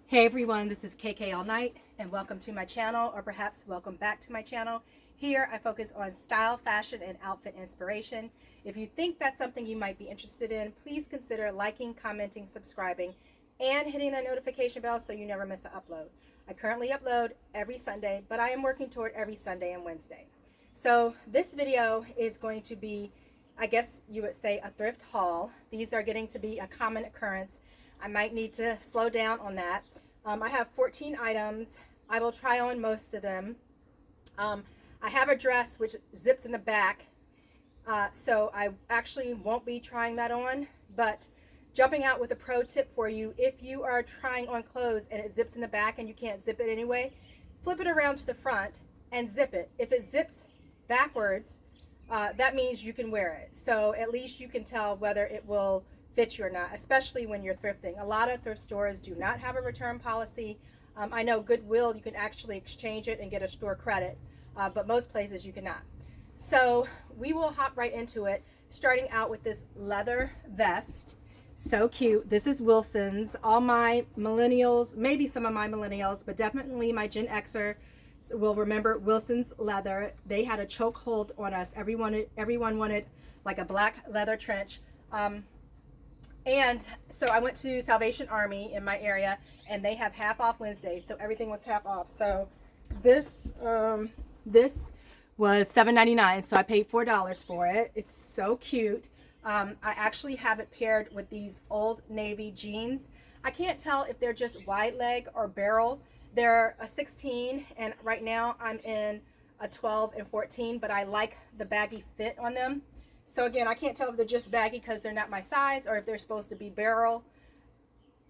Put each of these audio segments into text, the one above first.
Hey everyone, this is KK All Night and welcome to my channel, or perhaps welcome back to my channel. Here I focus on style, fashion, and outfit inspiration. If you think that's something you might be interested in, please consider liking, commenting, subscribing, and hitting that notification bell so you never miss an upload. I currently upload every Sunday, but I am working toward every Sunday and Wednesday. So this video is going to be, I guess you would say, a thrift haul. These are getting to be a common occurrence. I might need to slow down on that. I have 14 items. I will try on most of them. I have a dress which zips in the back, so I actually won't be trying that on, but jumping out with a pro tip for you: if you are trying on clothes and it zips in the back and you can't zip it anyway, flip it around to the front and zip it. If it zips backwards, that means you can wear it. So at least you can tell whether it will fit you or not, especially when you're thrifting. A lot of thrift stores do not have a return policy. I know Goodwill, you can actually exchange it and get a store credit, but most places you cannot. So we will hop right into it, starting out with this leather vest. So cute. This is Wilson's. All my millennials, maybe some of my millennials, but definitely my Gen Xer will remember Wilson's leather. They had a chokehold on us. Everyone wanted like a black leather trench. And so I went to Salvation Army in my area, and they have half off Wednesdays, so everything was half off. So this was $7.99, so I paid $4 for it. It's so cute. I actually have it paired with these Old Navy jeans. I can't tell if they're just wide leg or barrel. They're a 16, and right now I'm in a 12 and 14, but I like the baggy fit on them. So again, I can't tell if they're just baggy because they're not my size or if they're supposed to be barrel.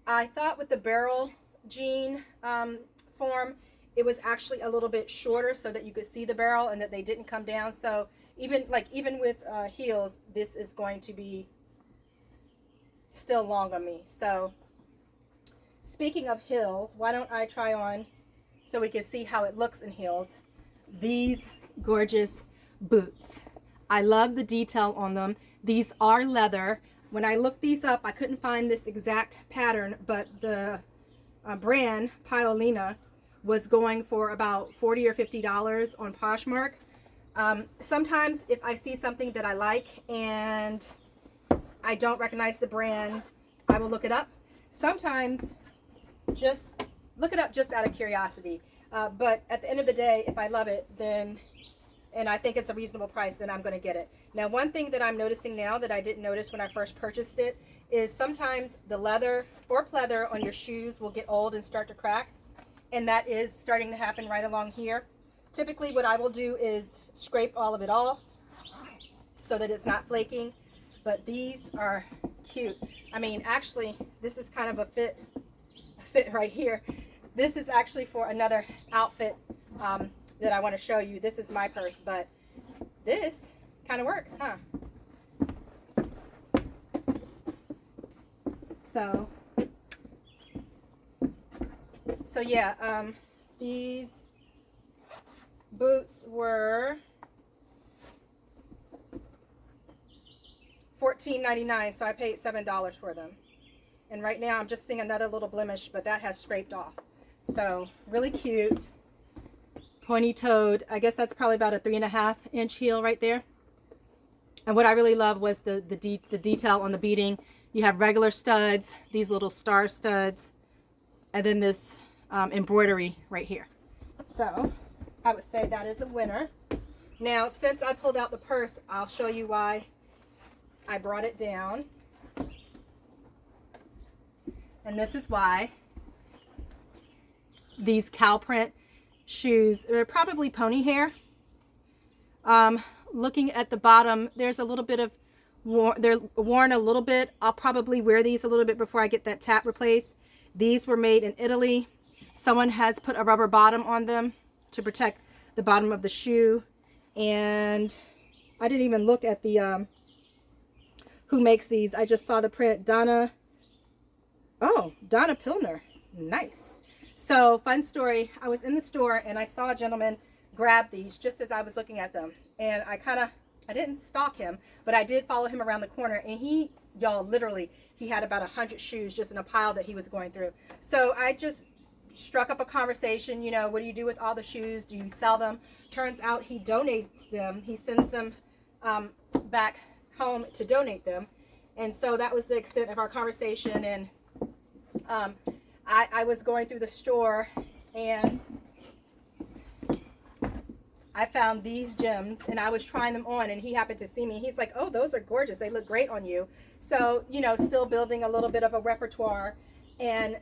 I thought with the barrel jean form, it was actually a little bit shorter so that you could see the barrel and that they didn't come down. So even with heels, this is going to be still long on me. So speaking of heels, why don't I try on so we can see how it looks in heels, these gorgeous boots. I love the detail on them. These are leather. When I looked these up, I couldn't find this exact pattern, but the brand, Paolina, was going for about $40 or $50 on Poshmark. Sometimes if I see something that I like and I don't recognize the brand, I will look it up. Sometimes just look it up just out of curiosity. But at the end of the day, if I love it, then and I think it's a reasonable price, then I'm going to get it. Now, one thing that I'm noticing now that I didn't notice when I first purchased it is sometimes the leather or pleather on your shoes will get old and start to crack, and that is starting to happen right along here. Typically what I will do is scrape all of it off so that it's not flaking, but these are cute. I mean, actually, this is kind of a fit right here. This is actually for another outfit that I want to show you. This is my purse, but this kind of works, huh? So yeah, these boots were $14.99, so I paid $7 for them. And right now I'm just seeing another little blemish, but that has scraped off. So really cute. Pointy-toed. I guess that's probably about a 3.5-inch heel right there. And what I really love was the detail on the beading. You have regular studs, these little star studs, and then this embroidery right here. So I would say that is a winner. Now, since I pulled out the purse, I'll show you why I brought it down. And this is why. These cow print shoes, they're probably pony hair. Looking at the bottom, there's a little bit of they're worn a little bit. I'll probably wear these a little bit before I get that tab replaced. These were made in Italy. Someone has put a rubber bottom on them to protect the bottom of the shoe. And I didn't even look at the who makes these. I just saw the print. Donna Pilner. Nice. So, fun story, I was in the store and I saw a gentleman grab these just as I was looking at them. And I didn't stalk him, but I did follow him around the corner, and he y'all, literally, he had about 100 shoes just in a pile that he was going through. So I just struck up a conversation, you know, what do you do with all the shoes? Do you sell them? Turns out he donates them. He sends them back home to donate them. And so that was the extent of our conversation. And I was going through the store and I found these gems and I was trying them on, and he happened to see me. He's like, oh, those are gorgeous. They look great on you. So, you know, still building a little bit of a repertoire. And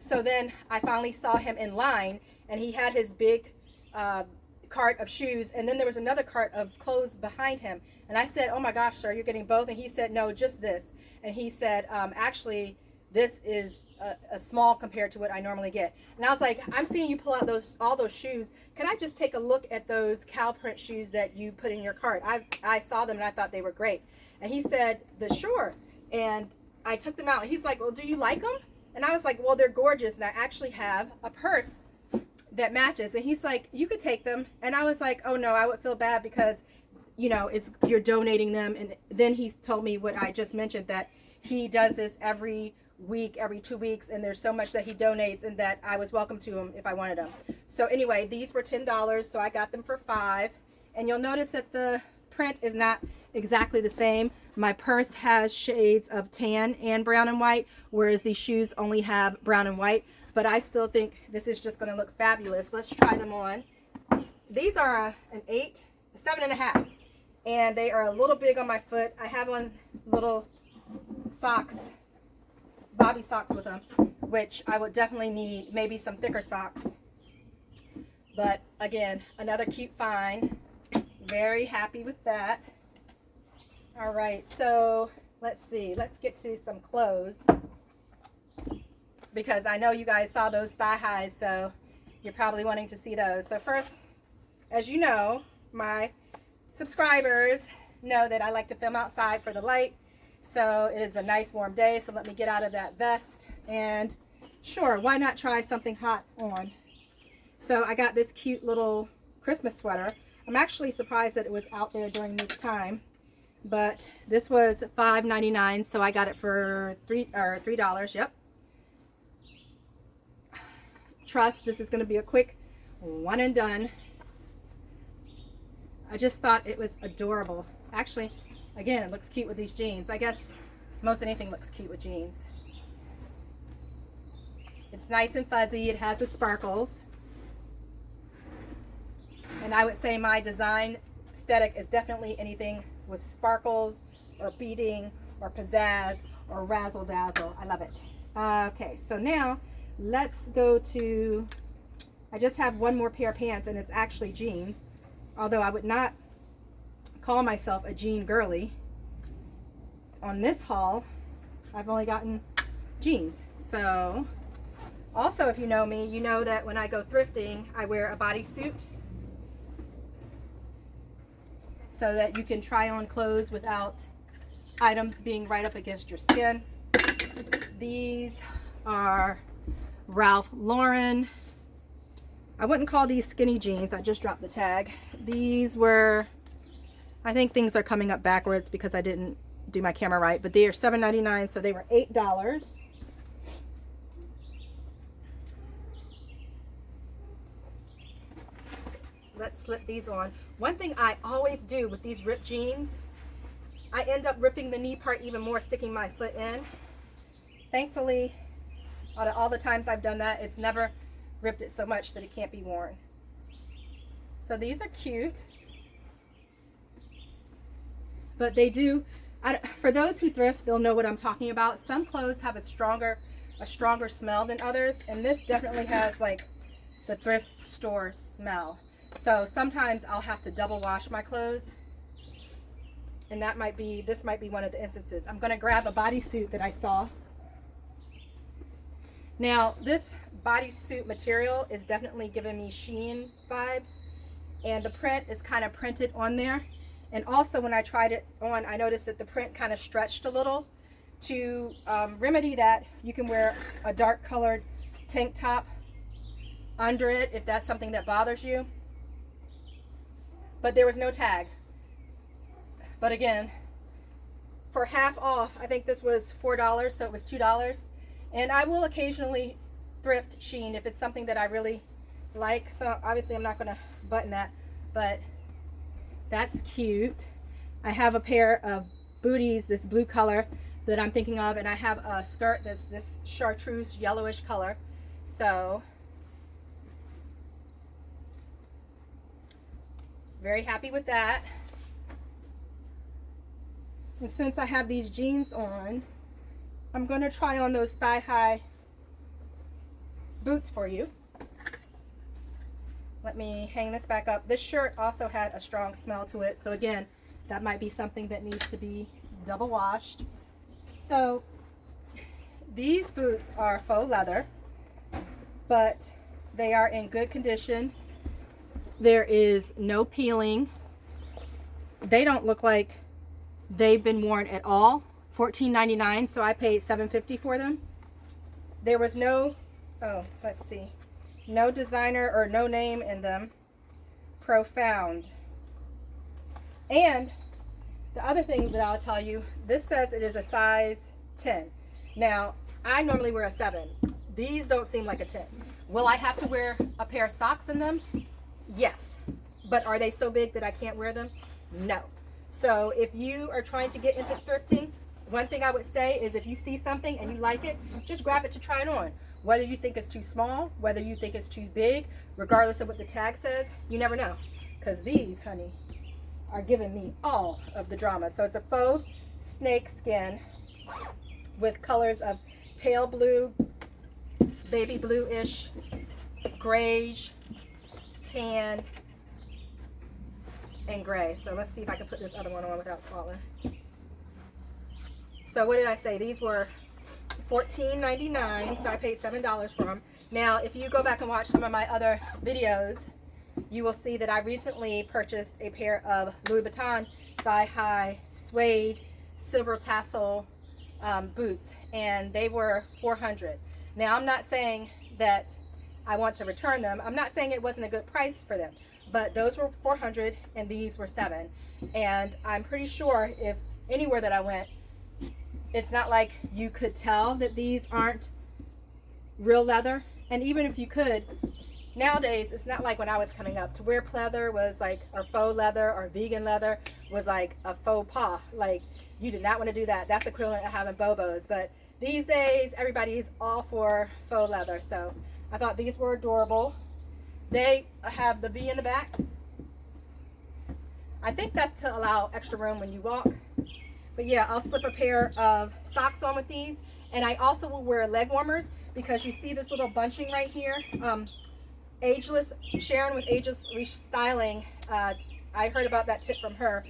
so then I finally saw him in line, and he had his big cart of shoes, and then there was another cart of clothes behind him. And I said, oh my gosh, sir, you're getting both? And he said, no, just this. And he said, actually, this is a small compared to what I normally get. And I was like, I'm seeing you pull out all those shoes. Can I just take a look at those cow print shoes that you put in your cart? I saw them and I thought they were great. And he said, sure. And I took them out. And he's like, well, do you like them? And I was like, well, they're gorgeous. And I actually have a purse that matches. And he's like, you could take them. And I was like, oh no, I would feel bad because, you know, you're donating them. And then he told me what I just mentioned, that he does this every week, every 2 weeks, and there's so much that he donates, and that I was welcome to him if I wanted them. So anyway, these were $10, so I got them for $5. And you'll notice that the print is not exactly the same. My purse has shades of tan and brown and white, whereas these shoes only have brown and white. But I still think this is just going to look fabulous. Let's try them on. These are an 8, 7.5, and they are a little big on my foot. I have on little socks, bobby socks with them, which I would definitely need maybe some thicker socks. But again, another cute find. Very happy with that. All right, so let's see. Let's get to some clothes, because I know you guys saw those thigh highs, so you're probably wanting to see those. So first, as you know, my subscribers know that I like to film outside for the light. So it is a nice warm day, so let me get out of that vest, and sure, why not try something hot on? So I got this cute little Christmas sweater. I'm actually surprised that it was out there during this time, but this was $5.99, so I got it for $3. Yep. Trust, this is going to be a quick one and done. I just thought it was adorable. Actually, again, it looks cute with these jeans. I guess most anything looks cute with jeans. It's nice and fuzzy. It has the sparkles. And I would say my design aesthetic is definitely anything with sparkles or beading or pizzazz or razzle dazzle. I love it. Okay, so now let's go to, I just have one more pair of pants, and it's actually jeans. Although I would not call myself a jean girly. On this haul, I've only gotten jeans. So also, if you know me, you know that when I go thrifting, I wear a bodysuit so that you can try on clothes without items being right up against your skin. These are Ralph Lauren. I wouldn't call these skinny jeans. I just dropped the tag. These were, I think things are coming up backwards because I didn't do my camera right, but they are $7.99, so they were $8. Let's slip these on. One thing I always do with these ripped jeans, I end up ripping the knee part even more, sticking my foot in. Thankfully, out of all the times I've done that, it's never ripped it so much that it can't be worn. So these are cute. But they do, for those who thrift, they'll know what I'm talking about. Some clothes have a stronger smell than others, and this definitely has like the thrift store smell. So sometimes I'll have to double wash my clothes, and this might be one of the instances. I'm going to grab a bodysuit that I saw. Now this bodysuit material is definitely giving me Shein vibes, and the print is kind of printed on there. And also when I tried it on, I noticed that the print kind of stretched a little. To remedy that, you can wear a dark colored tank top under it if that's something that bothers you. But there was no tag. But again, for half off. I think this was $4, so it was $2. And I will occasionally thrift Shein if it's something that I really like. So obviously I'm not going to button that, but that's cute. I have a pair of booties, this blue color that I'm thinking of, and I have a skirt that's this chartreuse yellowish color. So very happy with that. And since I have these jeans on, I'm going to try on those thigh-high boots for you. Let me hang this back up. This shirt also had a strong smell to it, so again, that might be something that needs to be double washed. So these boots are faux leather, but they are in good condition. There is no peeling. They don't look like they've been worn at all. $14.99, so I paid $7.50 for them. There was no, oh, let's see, no designer or no name in them. Profound. And the other thing that I'll tell you, this says it is a size 10. Now, I normally wear a 7. These don't seem like a 10. Will I have to wear a pair of socks in them? Yes. But are they so big that I can't wear them? No. So if you are trying to get into thrifting, one thing I would say is if you see something and you like it, just grab it to try it on. Whether you think it's too small, whether you think it's too big, regardless of what the tag says, you never know. Because these, honey, are giving me all of the drama. So it's a faux snake skin with colors of pale blue, baby blue-ish, grayish, tan, and gray. So let's see if I can put this other one on without falling. So what did I say? These were $14.99, so I paid $7 for them. Now, if you go back and watch some of my other videos, you will see that I recently purchased a pair of Louis Vuitton thigh-high suede silver tassel boots, and they were $400. Now, I'm not saying that I want to return them. I'm not saying it wasn't a good price for them, but those were $400 and these were $7. And I'm pretty sure if anywhere that I went, it's not like you could tell that these aren't real leather. And even if you could, nowadays, it's not like when I was coming up. To wear pleather was like, or faux leather or vegan leather was like a faux pas. Like, you did not want to do that. That's equivalent of having bobos. But these days, everybody is all for faux leather. So I thought these were adorable. They have the V in the back. I think that's to allow extra room when you walk. But yeah, I'll slip a pair of socks on with these. And I also will wear leg warmers because you see this little bunching right here. Ageless, Sharon with Ageless Restyling, I heard about that tip from her.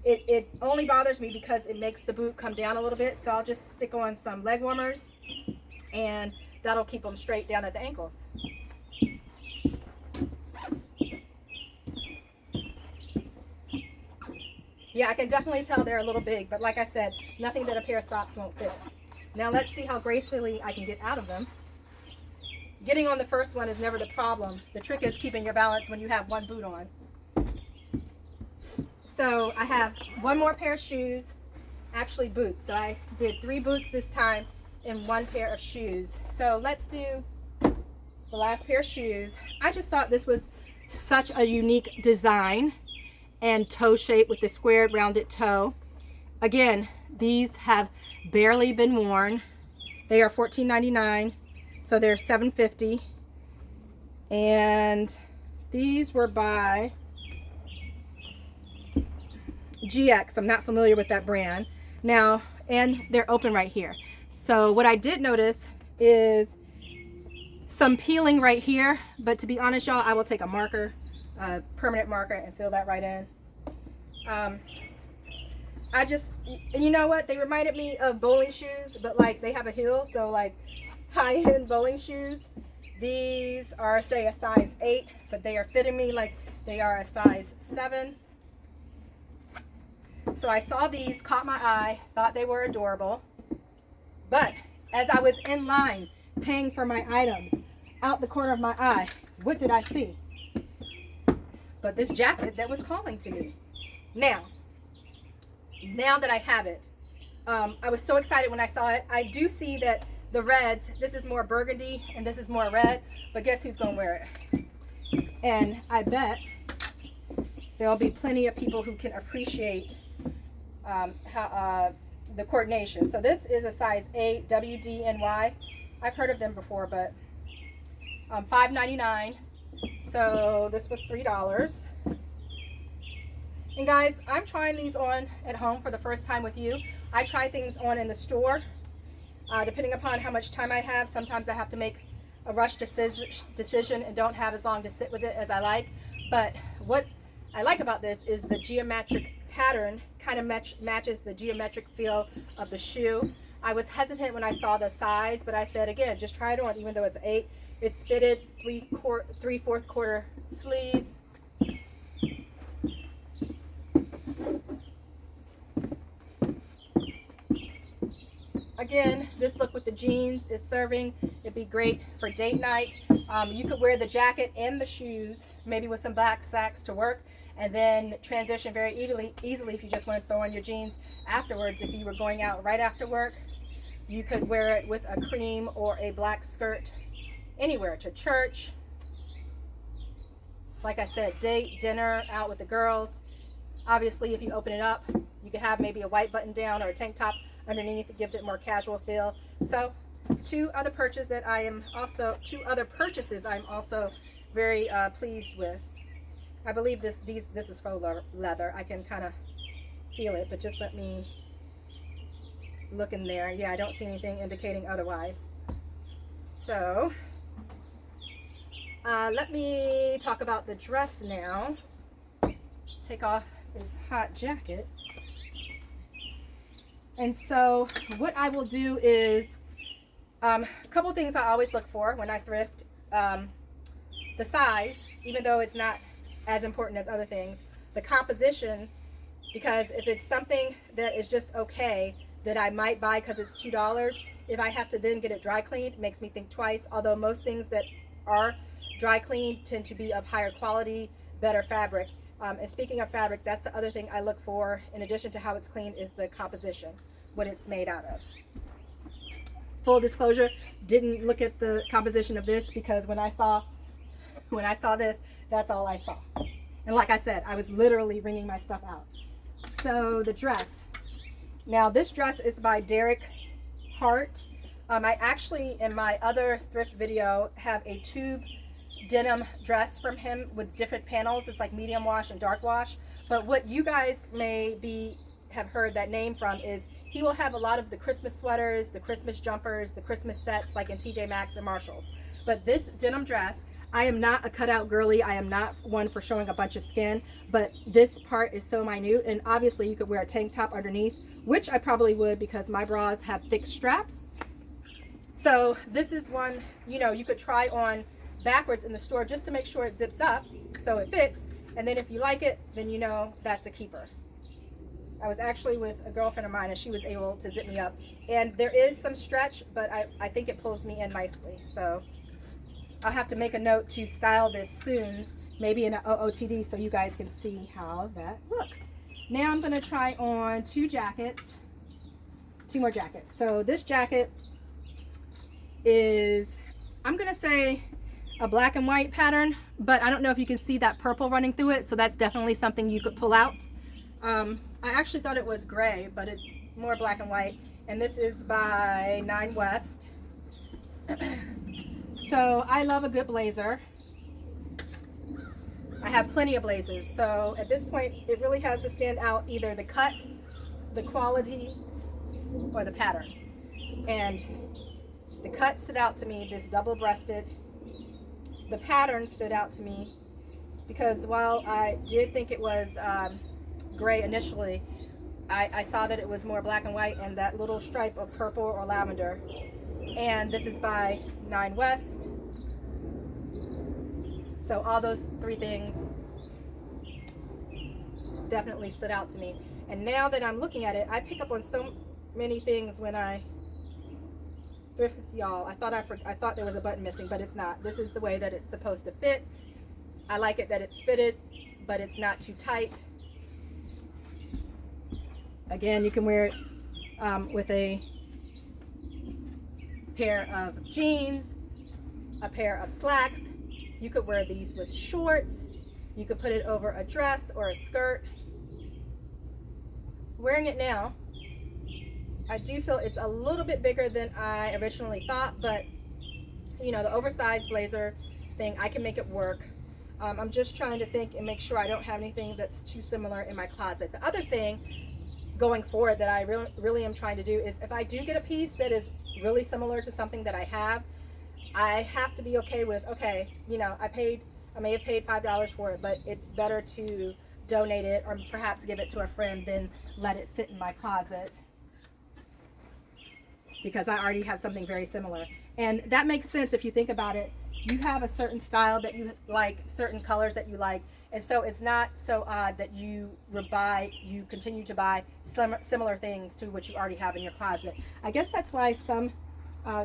It only bothers me because it makes the boot come down a little bit. So I'll just stick on some leg warmers and that'll keep them straight down at the ankles. Yeah, I can definitely tell they're a little big, but like I said, nothing that a pair of socks won't fit. Now let's see how gracefully I can get out of them. Getting on the first one is never the problem. The trick is keeping your balance when you have one boot on. So I have one more pair of shoes, actually boots. So I did 3 boots this time and 1 pair of shoes. So let's do the last pair of shoes. I just thought this was such a unique design and toe shape with the squared rounded toe. Again, these have barely been worn. They are $14.99, so they're $7.50. And these were by GX. I'm not familiar with that brand. Now, and they're open right here. So what I did notice is some peeling right here, but to be honest, y'all, I will take a marker, a permanent marker, and fill that right in. I just, you know what, they reminded me of bowling shoes, but like they have a heel, so like high-end bowling shoes. These are, say, a size 8, but they are fitting me like they are a size 7. So I saw these, caught my eye, thought they were adorable. But as I was in line paying for my items, out the corner of my eye, what did I see? But this jacket that was calling to me. Now that I have it, I was so excited when I saw it. I do see that the reds, this is more burgundy and this is more red, but guess who's gonna wear it? And I bet there'll be plenty of people who can appreciate the coordination. So this is a size 8 WDNY. I've heard of them before, but $5.99. So this was $3. And guys, I'm trying these on at home for the first time with you. I try things on in the store. Depending upon how much time I have, sometimes I have to make a rush decision and don't have as long to sit with it as I like. But what I like about this is the geometric pattern kind of matches the geometric feel of the shoe. I was hesitant when I saw the size, but I said, again, just try it on, even though it's 8. It's fitted 3/4 quarter sleeves. Again, this look with the jeans is serving. It'd be great for date night. You could wear the jacket and the shoes, maybe with some black sacks to work, and then transition very easily if you just want to throw on your jeans afterwards. If you were going out right after work, you could wear it with a cream or a black skirt anywhere, to church. Like I said, date, dinner, out with the girls. Obviously, if you open it up, you could have maybe a white button down or a tank top underneath. It gives it more casual feel. So two other purchases I'm also very pleased with. I believe this is faux leather. I can kind of feel it, but just let me look in there. Yeah, I don't see anything indicating otherwise. So let me talk about the dress now. Take off this hot jacket. And so what I will do is a couple things I always look for when I thrift. The size, even though it's not as important as other things. The composition, because if it's something that is just okay, that I might buy because it's $2, if I have to then get it dry cleaned, it makes me think twice. Although most things that are dry cleaned tend to be of higher quality, better fabric. And speaking of fabric, that's the other thing I look for, in addition to how it's cleaned, is the composition, what it's made out of. Full disclosure, didn't look at the composition of this because when I saw this, that's all I saw. And like I said, I was literally wringing my stuff out. So the dress. Now this dress is by Derek Hart. I actually, in my other thrift video, have a tube denim dress from him with different panels. It's like medium wash and dark wash. But what you guys have heard that name from is he will have a lot of the Christmas sweaters, the Christmas jumpers, the Christmas sets like in TJ Maxx and Marshalls. But this denim dress, I am not a cutout girly. I am not one for showing a bunch of skin, but this part is so minute. And obviously you could wear a tank top underneath, which I probably would because my bras have thick straps. So this is one, you could try on backwards in the store just to make sure it zips up so it fits. And then if you like it, then that's a keeper. I was actually with a girlfriend of mine and she was able to zip me up. And there is some stretch, but I think it pulls me in nicely. So I'll have to make a note to style this soon, maybe in an OOTD, so you guys can see how that looks. Now I'm going to try on two more jackets. So this jacket is, I'm going to say, a black and white pattern, but I don't know if you can see that purple running through it, so that's definitely something you could pull out. I actually thought it was gray, but it's more black and white, and this is by 9 West. So I love a good blazer. I have plenty of blazers, so at this point it really has to stand out, either the cut, the quality, or the pattern. And the cut stood out to me, this double-breasted. The pattern stood out to me because while I did think it was gray initially, I saw that it was more black and white and that little stripe of purple or lavender. And this is by 9 West. So all those three things definitely stood out to me. And now that I'm looking at it, I pick up on so many things when I thrift with y'all. I thought there was a button missing, but it's not. This is the way that it's supposed to fit. I like it that it's fitted, but it's not too tight. Again, you can wear it with a pair of jeans, a pair of slacks. You could wear these with shorts. You could put it over a dress or a skirt. Wearing it now, I do feel it's a little bit bigger than I originally thought, but you know, the oversized blazer thing, I can make it work. I'm just trying to think and make sure I don't have anything that's too similar in my closet. The other thing going forward that I really am trying to do is, if I do get a piece that is really similar to something that I have to be okay with, okay, you know, I may have paid $5 for it, but it's better to donate it or perhaps give it to a friend than let it sit in my closet, because I already have something very similar. And that makes sense if you think about it. You have a certain style that you like, certain colors that you like, and so it's not so odd that you continue to buy similar things to what you already have in your closet. I guess that's why some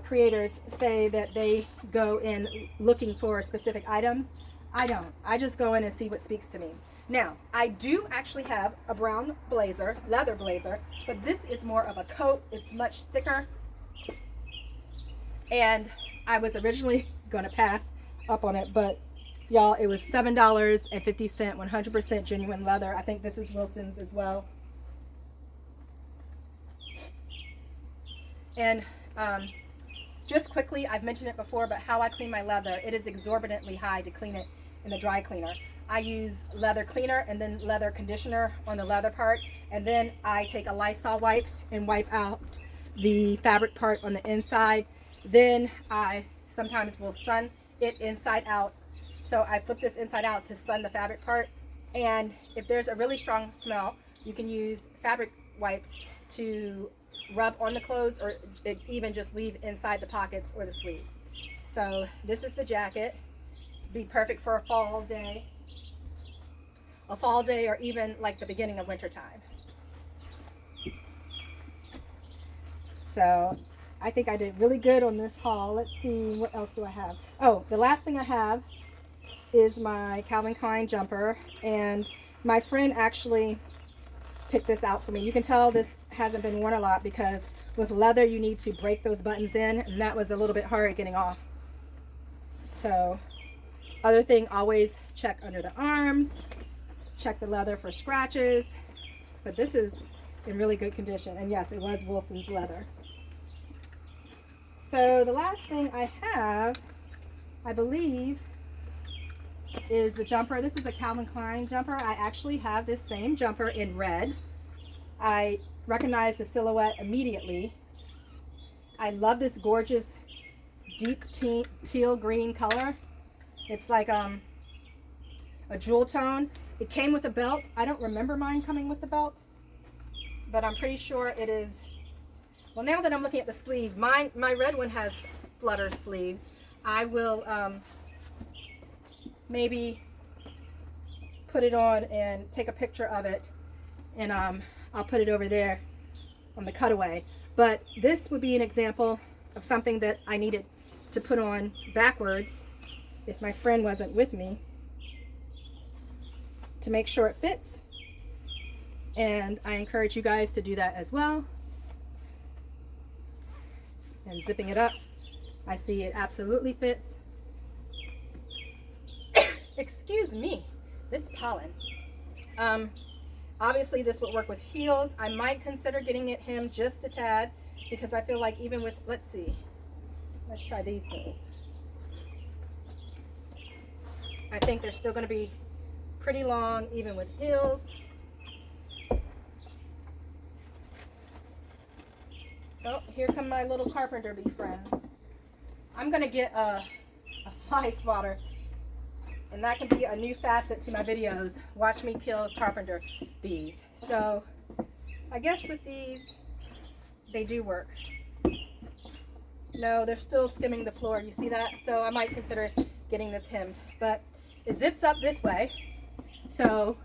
creators say that they go in looking for specific items. I don't. I just go in and see what speaks to me. Now, I do actually have a brown blazer, leather blazer, but this is more of a coat. It's much thicker. And I was originally going to pass up on it, but y'all, it was $7.50, 100% genuine leather. I think this is Wilson's as well. And just quickly, I've mentioned it before, but how I clean my leather, it is exorbitantly high to clean it in the dry cleaner. I use leather cleaner and then leather conditioner on the leather part, and then I take a Lysol wipe and wipe out the fabric part on the inside. Then I sometimes will sun it inside out. So I flip this inside out to sun the fabric part. And if there's a really strong smell, you can use fabric wipes to rub on the clothes, or even just leave inside the pockets or the sleeves. So this is the jacket. Be perfect for a fall day. A fall day, or even like the beginning of winter time. So I think I did really good on this haul. Let's see, what else do I have? Oh, the last thing I have is my Calvin Klein jumper, and my friend actually picked this out for me. You can tell this hasn't been worn a lot because with leather you need to break those buttons in, and that was a little bit hard getting off. So, other thing, always check under the arms, check the leather for scratches, but this is in really good condition, and yes, it was Wilson's leather. So the last thing I have, I believe, is the jumper. This is a Calvin Klein jumper. I actually have this same jumper in red. I recognize the silhouette immediately. I love this gorgeous deep teal green color. It's like a jewel tone. It came with a belt. I don't remember mine coming with the belt, but I'm pretty sure it is. Well, now that I'm looking at the sleeve, my red one has flutter sleeves. I will maybe put it on and take a picture of it, and I'll put it over there on the cutaway. But this would be an example of something that I needed to put on backwards if my friend wasn't with me, to make sure it fits. And I encourage you guys to do that as well. And zipping it up, I see it absolutely fits. Excuse me, this pollen. Obviously this would work with heels. I might consider getting it hemmed just a tad, because I feel like even with, let's try these heels. I think they're still going to be pretty long even with heels. So here come my little carpenter bee friends. I'm going to get a fly swatter, and that can be a new facet to my videos. Watch me kill carpenter bees. So I guess with these, they do work. No, they're still skimming the floor. You see that? So I might consider getting this hemmed. But it zips up this way. So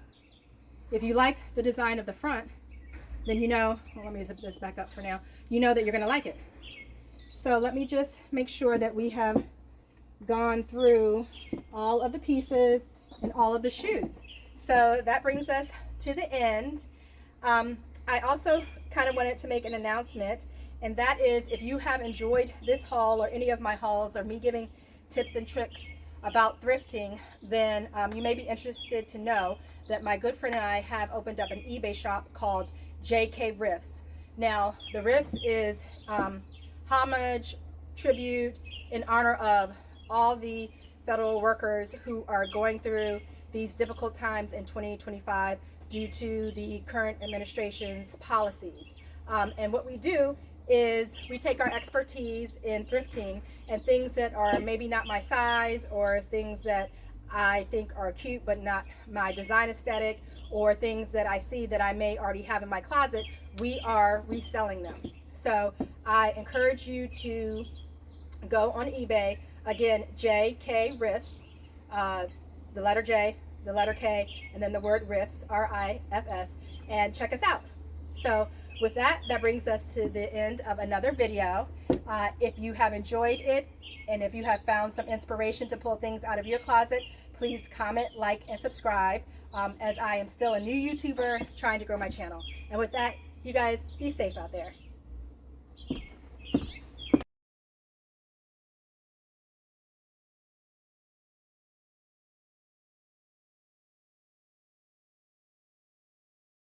if you like the design of the front, then you know, well, let me zip this back up for now. You know that you're going to like it. So let me just make sure that we have gone through all of the pieces and all of the shoes. So that brings us to the end. I also kind of wanted to make an announcement, and that is, if you have enjoyed this haul or any of my hauls or me giving tips and tricks about thrifting, then you may be interested to know that my good friend and I have opened up an eBay shop called JK RIFs. Now, the RIFs is homage, tribute, in honor of all the federal workers who are going through these difficult times in 2025 due to the current administration's policies. And what we do is we take our expertise in thrifting and things that are maybe not my size, or things that I think are cute but not my design aesthetic, or things that I see that I may already have in my closet, we are reselling them. So I encourage you to go on eBay, again, JK RIFs, the letter J, the letter K, and then the word RIFs, RIFS, and check us out. So with that, that brings us to the end of another video. If you have enjoyed it, and if you have found some inspiration to pull things out of your closet, please comment, like, and subscribe, as I am still a new YouTuber trying to grow my channel. And with that, you guys, be safe out there.